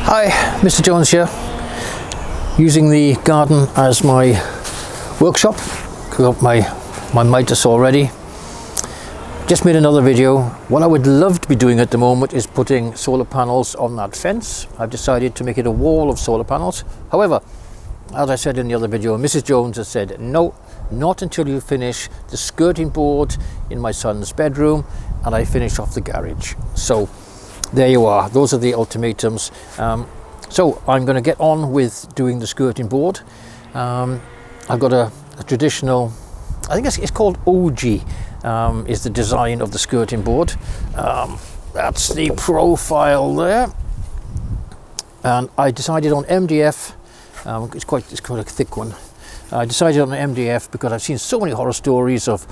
Hi, Mr. Jones here, using the garden as my workshop. Got my mitre saw ready. Just made another video. What I would love to be doing at the moment is putting solar panels on that fence. I've decided to make it a wall of solar panels. However, as I said in the other video, Mrs. Jones has said, no, not until you finish the skirting board in my son's bedroom and I finish off the garage. So there you are, those are the ultimatums. So I'm going to get on with doing the skirting board. I've got a traditional, I think it's called OG, is the design of the skirting board. That's the profile there. And I decided on MDF, it's quite a thick one. I decided on MDF because I've seen so many horror stories of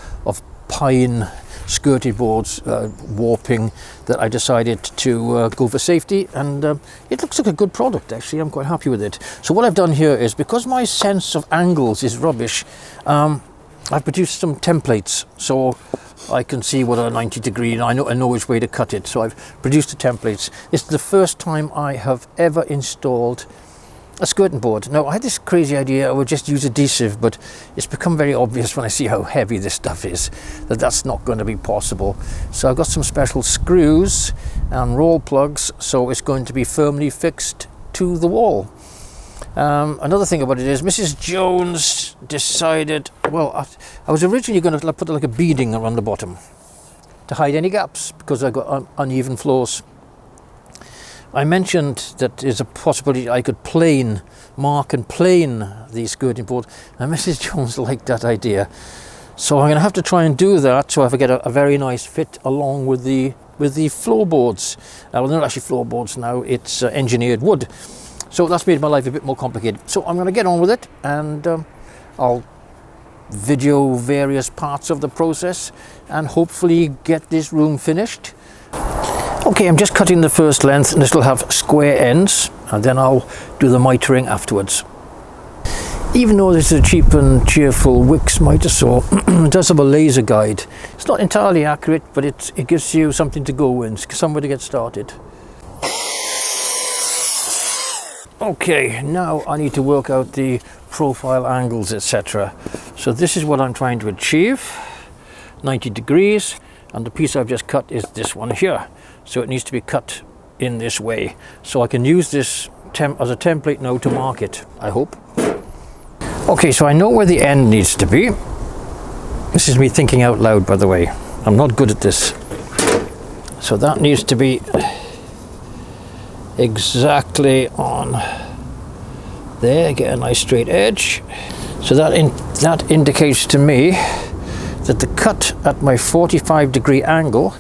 pine skirted boards warping that I decided to go for safety, and it looks like a good product actually. I'm quite happy with it. So what I've done here is, because my sense of angles is rubbish, I've produced some templates so I can see what a 90 degree, and I know which way to cut it. So I've produced the templates. This is the first time I have ever installed a skirting board. Now, I had this crazy idea I would just use adhesive, but it's become very obvious when I see how heavy this stuff is that that's not going to be possible. So I've got some special screws and roll plugs, so it's going to be firmly fixed to the wall. Another thing about it is Mrs. Jones decided, well, I was originally going to put like a beading around the bottom to hide any gaps because I got uneven floors. I mentioned that there's a possibility I could mark and plane the skirting board, and Mrs. Jones liked that idea. So I'm going to have to try and do that so I get a very nice fit along with the floorboards. Well, they're not actually floorboards now, it's engineered wood. So that's made my life a bit more complicated. So I'm going to get on with it, and I'll video various parts of the process and hopefully get this room finished. Okay, I'm just cutting the first length, and this will have square ends, and then I'll do the mitering afterwards. Even though this is a cheap and cheerful Wix miter saw, it does have a laser guide. It's not entirely accurate, but it gives you something to go with, somewhere to get started. Okay, now I need to work out the profile angles, etc. So this is what I'm trying to achieve, 90 degrees, and the piece I've just cut is this one here. So it needs to be cut in this way. So I can use this as a template now to mark it, I hope. Okay, so I know where the end needs to be. This is me thinking out loud, by the way. I'm not good at this. So that needs to be exactly on there, get a nice straight edge. So that indicates to me that the cut at my 45 degree angle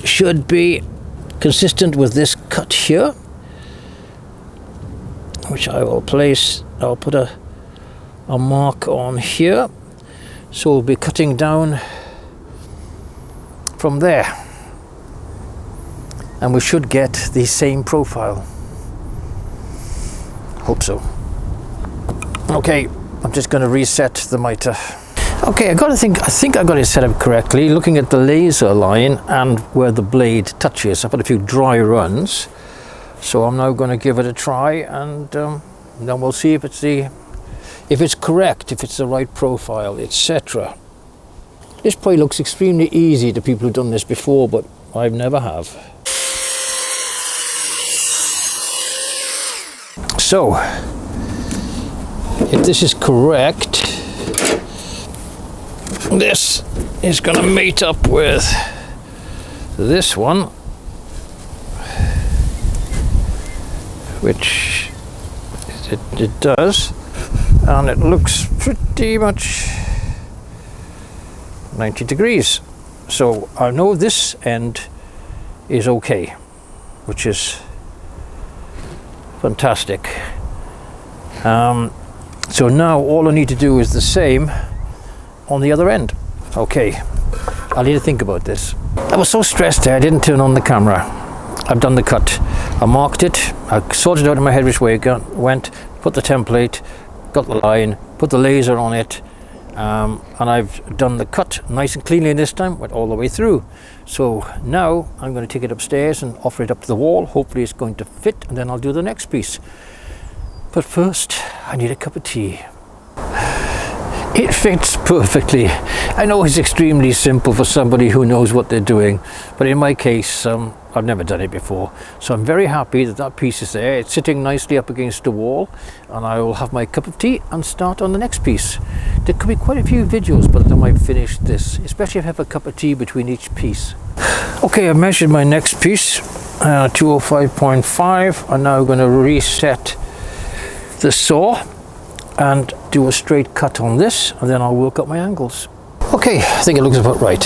should be consistent with this cut here, which I will place. I'll put a mark on here, so we'll be cutting down from there, and we should get the same profile. Hope so. Okay, I'm just going to reset the mitre. Okay, I think I got it set up correctly. Looking at the laser line and where the blade touches, I've had a few dry runs, so I'm now going to give it a try, and then we'll see if it's correct, if it's the right profile, etc. This probably looks extremely easy to people who've done this before, but I've never have. So, if this is correct, this is going to mate up with this one, which it does, and it looks pretty much 90 degrees. So I know this end is okay, which is fantastic. So now all I need to do is the same on the other end. Okay, I need to think about this. I was so stressed there I didn't turn on the camera. I've done the cut, I marked it, I sorted out in my head which way it went, put the template, got the line, put the laser on it, and I've done the cut nice and cleanly this time, went all the way through. So now I'm going to take it upstairs and offer it up to the wall. Hopefully it's going to fit, and then I'll do the next piece. But first I need a cup of tea. It fits perfectly. I know it's extremely simple for somebody who knows what they're doing, but in my case, I've never done it before. So I'm very happy that that piece is there. It's sitting nicely up against the wall, and I will have my cup of tea and start on the next piece. There could be quite a few videos by the time I've finished this, especially if I have a cup of tea between each piece. Okay, I've measured my next piece, 205.5. I'm now going to reset the saw and do a straight cut on this, and then I'll work up my angles. Okay, I think it looks about right.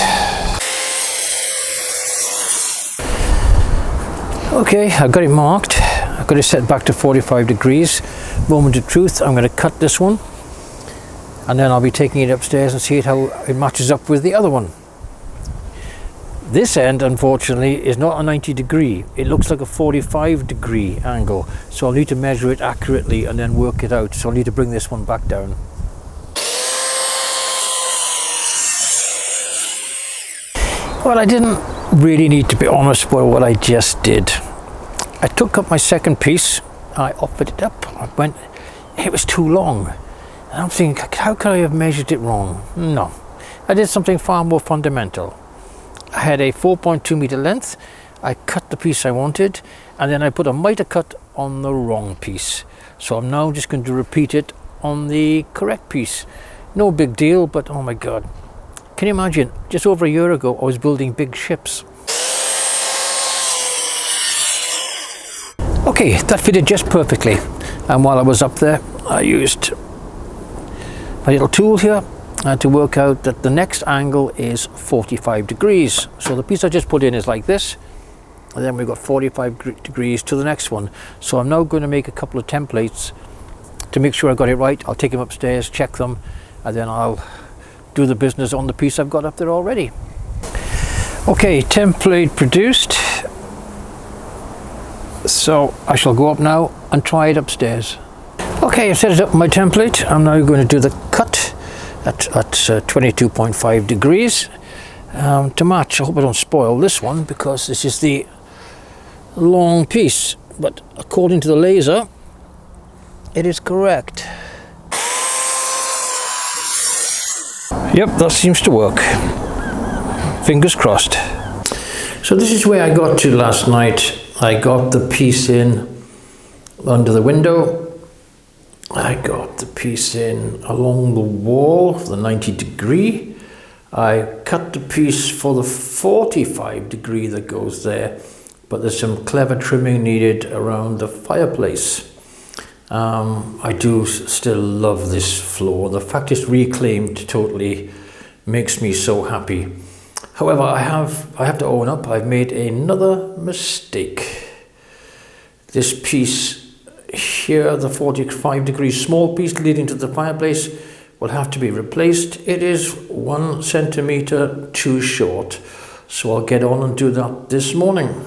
Okay, I've got it marked. I've got it set back to 45 degrees. Moment of truth, I'm going to cut this one, and then I'll be taking it upstairs and see how it matches up with the other one. This end, unfortunately, is not a 90 degree. It looks like a 45 degree angle. So I'll need to measure it accurately and then work it out. So I'll need to bring this one back down. Well, I didn't really need to be honest about what I just did. I took up my second piece, I offered it up, it was too long. And I'm thinking, how could I have measured it wrong? No, I did something far more fundamental. I had a 4.2 meter length. I cut the piece I wanted, and then I put a miter cut on the wrong piece. So I'm now just going to repeat it on the correct piece. No big deal, but oh my God. Can you imagine, just over a year ago, I was building big ships. Okay, that fitted just perfectly. And while I was up there, I used my little tool here to work out that the next angle is 45 degrees. So the piece I just put in is like this, and then we've got 45 degrees to the next one. So I'm now going to make a couple of templates to make sure I got it right. I'll take them upstairs, check them, and then I'll do the business on the piece I've got up there already. Okay, template produced. So I shall go up now and try it upstairs. Okay, I've set it up in my template. I'm now going to do the cut at 22.5 degrees to match. I hope I don't spoil this one because this is the long piece, but according to the laser it is correct. Yep, that seems to work. Fingers crossed. So this is where I got to last night. I got the piece in under the window. I got the piece in along the wall for the 90 degree. I cut the piece for the 45 degree that goes there, but there's some clever trimming needed around the fireplace. I do still love this floor. The fact it's reclaimed totally makes me so happy. However, I have to own up, I've made another mistake. This piece here, the 45 degree small piece leading to the fireplace, will have to be replaced. It is 1 centimeter too short, so I'll get on and do that this morning.